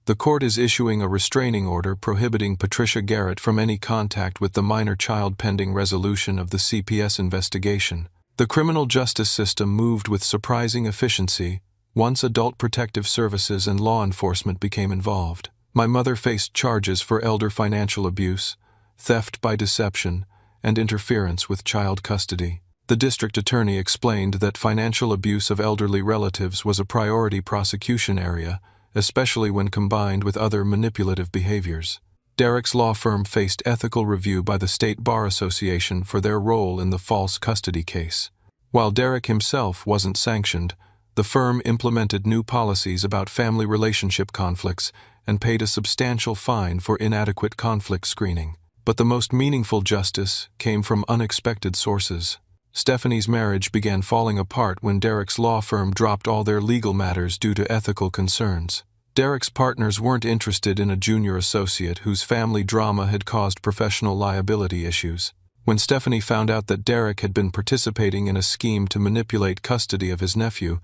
the court is issuing a restraining order prohibiting Patricia Garrett from any contact with the minor child pending resolution of the CPS investigation. The criminal justice system moved with surprising efficiency once adult protective services and law enforcement became involved. My mother faced charges for elder financial abuse, theft by deception, and interference with child custody. The district attorney explained that financial abuse of elderly relatives was a priority prosecution area, especially when combined with other manipulative behaviors. Derek's law firm faced ethical review by the State Bar Association for their role in the false custody case. While Derek himself wasn't sanctioned, the firm implemented new policies about family relationship conflicts and paid a substantial fine for inadequate conflict screening. But the most meaningful justice came from unexpected sources. Stephanie's marriage began falling apart when Derek's law firm dropped all their legal matters due to ethical concerns. Derek's partners weren't interested in a junior associate whose family drama had caused professional liability issues. When Stephanie found out that Derek had been participating in a scheme to manipulate custody of his nephew,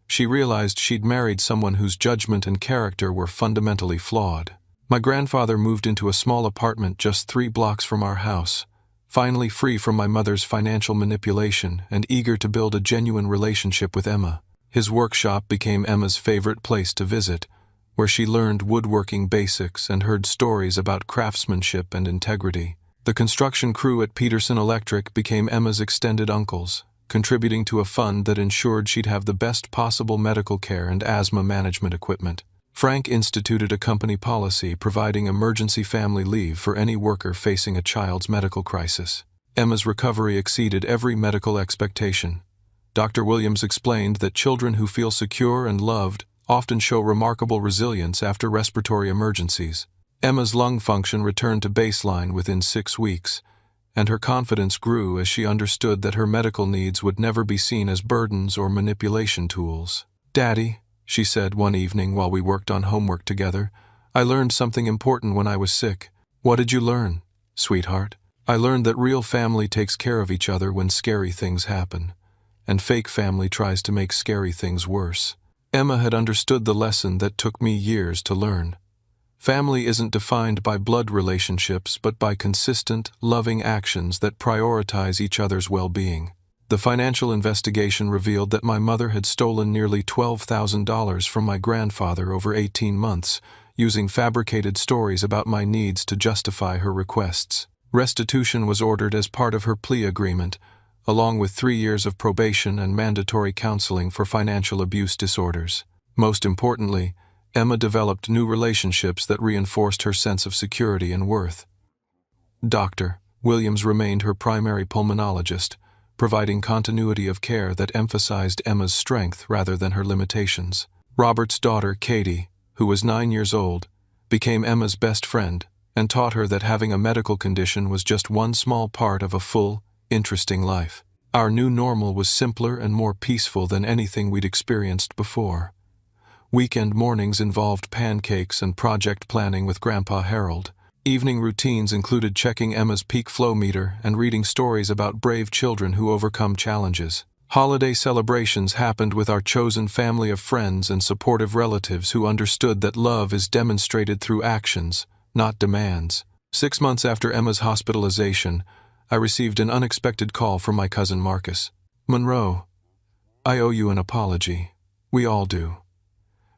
she realized she'd married someone whose judgment and character were fundamentally flawed. My grandfather moved into a small apartment just 3 blocks from our house, finally free from my mother's financial manipulation and eager to build a genuine relationship with Emma. His workshop became Emma's favorite place to visit, where she learned woodworking basics and heard stories about craftsmanship and integrity. The construction crew at Peterson Electric became Emma's extended uncles, contributing to a fund that ensured she'd have the best possible medical care and asthma management equipment. Frank instituted a company policy providing emergency family leave for any worker facing a child's medical crisis. Emma's recovery exceeded every medical expectation. Dr. Williams explained that children who feel secure and loved often show remarkable resilience after respiratory emergencies. Emma's lung function returned to baseline within 6 weeks, and her confidence grew as she understood that her medical needs would never be seen as burdens or manipulation tools. "Daddy," she said one evening while we worked on homework together, "I learned something important when I was sick." "What did you learn, sweetheart?" "I learned that real family takes care of each other when scary things happen, and fake family tries to make scary things worse." Emma had understood the lesson that took me years to learn. Family isn't defined by blood relationships but by consistent, loving actions that prioritize each other's well-being. The financial investigation revealed that my mother had stolen nearly $12,000 from my grandfather over 18 months, using fabricated stories about my needs to justify her requests. Restitution was ordered as part of her plea agreement, along with 3 years of probation and mandatory counseling for financial abuse disorders. Most importantly, Emma developed new relationships that reinforced her sense of security and worth. Dr. Williams remained her primary pulmonologist, providing continuity of care that emphasized Emma's strength rather than her limitations. Robert's daughter, Katie, who was 9 years old, became Emma's best friend and taught her that having a medical condition was just one small part of a full, interesting life. Our new normal was simpler and more peaceful than anything we'd experienced before. Weekend mornings involved pancakes and project planning with Grandpa Harold. Evening routines included checking Emma's peak flow meter and reading stories about brave children who overcome challenges. Holiday celebrations happened with our chosen family of friends and supportive relatives who understood that love is demonstrated through actions, not demands. 6 months after Emma's hospitalization, I received an unexpected call from my cousin Marcus. "Monroe, I owe you an apology. We all do.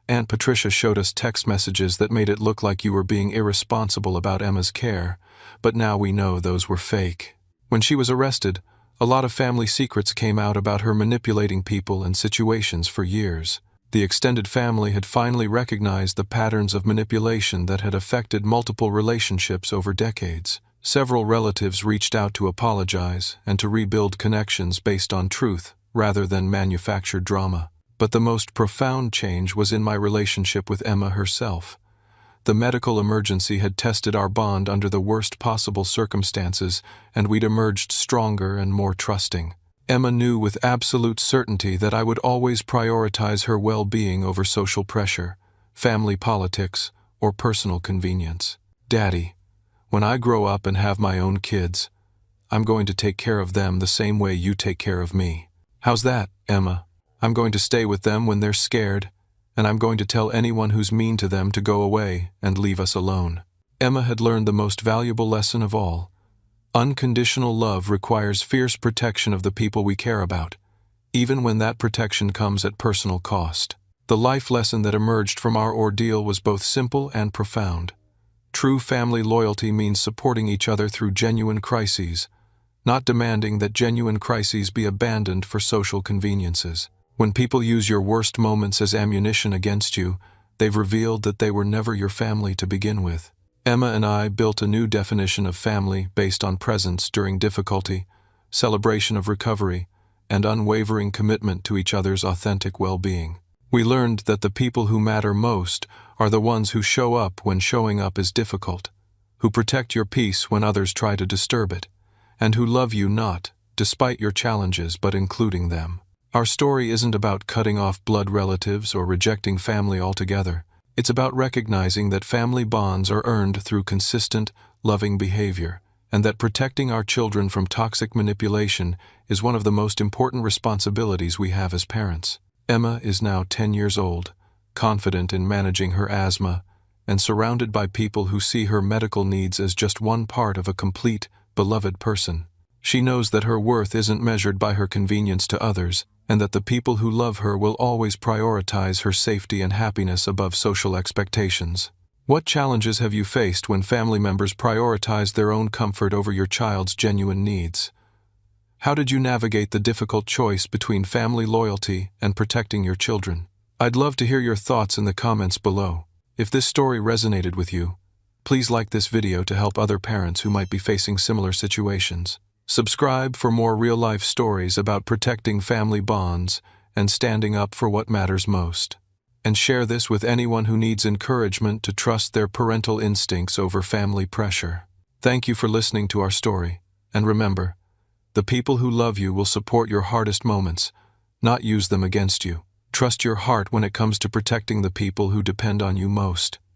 Aunt Patricia showed us text messages that made it look like you were being irresponsible about Emma's care, but now we know those were fake. When she was arrested, a lot of family secrets came out about her manipulating people and situations for years. The extended family had finally recognized the patterns of manipulation that had affected multiple relationships over decades. Several relatives reached out to apologize and to rebuild connections based on truth rather than manufactured drama. But the most profound change was in my relationship with Emma herself. The medical emergency had tested our bond under the worst possible circumstances, and we'd emerged stronger and more trusting. Emma knew with absolute certainty that I would always prioritize her well-being over social pressure, family politics, or personal convenience. Daddy, when I grow up and have my own kids, I'm going to take care of them the same way you take care of me. How's that, Emma? I'm going to stay with them when they're scared, and I'm going to tell anyone who's mean to them to go away and leave us alone. Emma had learned the most valuable lesson of all. Unconditional love requires fierce protection of the people we care about, even when that protection comes at personal cost. The life lesson that emerged from our ordeal was both simple and profound. True family loyalty means supporting each other through genuine crises, not demanding that genuine crises be abandoned for social conveniences. When people use your worst moments as ammunition against you, they've revealed that they were never your family to begin with. Emma and I built a new definition of family based on presence during difficulty, celebration of recovery, and unwavering commitment to each other's authentic well-being. We learned that the people who matter most are the ones who show up when showing up is difficult, who protect your peace when others try to disturb it, and who love you not, despite your challenges, but including them. Our story isn't about cutting off blood relatives or rejecting family altogether. It's about recognizing that family bonds are earned through consistent, loving behavior, and that protecting our children from toxic manipulation is one of the most important responsibilities we have as parents. Emma is now 10 years old, confident in managing her asthma, and surrounded by people who see her medical needs as just one part of a complete, beloved person. She knows that her worth isn't measured by her convenience to others, and that the people who love her will always prioritize her safety and happiness above social expectations. What challenges have you faced when family members prioritize their own comfort over your child's genuine needs? How did you navigate the difficult choice between family loyalty and protecting your children? I'd love to hear your thoughts in the comments below. If this story resonated with you, please like this video to help other parents who might be facing similar situations. Subscribe for more real-life stories about protecting family bonds and standing up for what matters most. And share this with anyone who needs encouragement to trust their parental instincts over family pressure. Thank you for listening to our story. And remember, the people who love you will support your hardest moments, not use them against you. Trust your heart when it comes to protecting the people who depend on you most.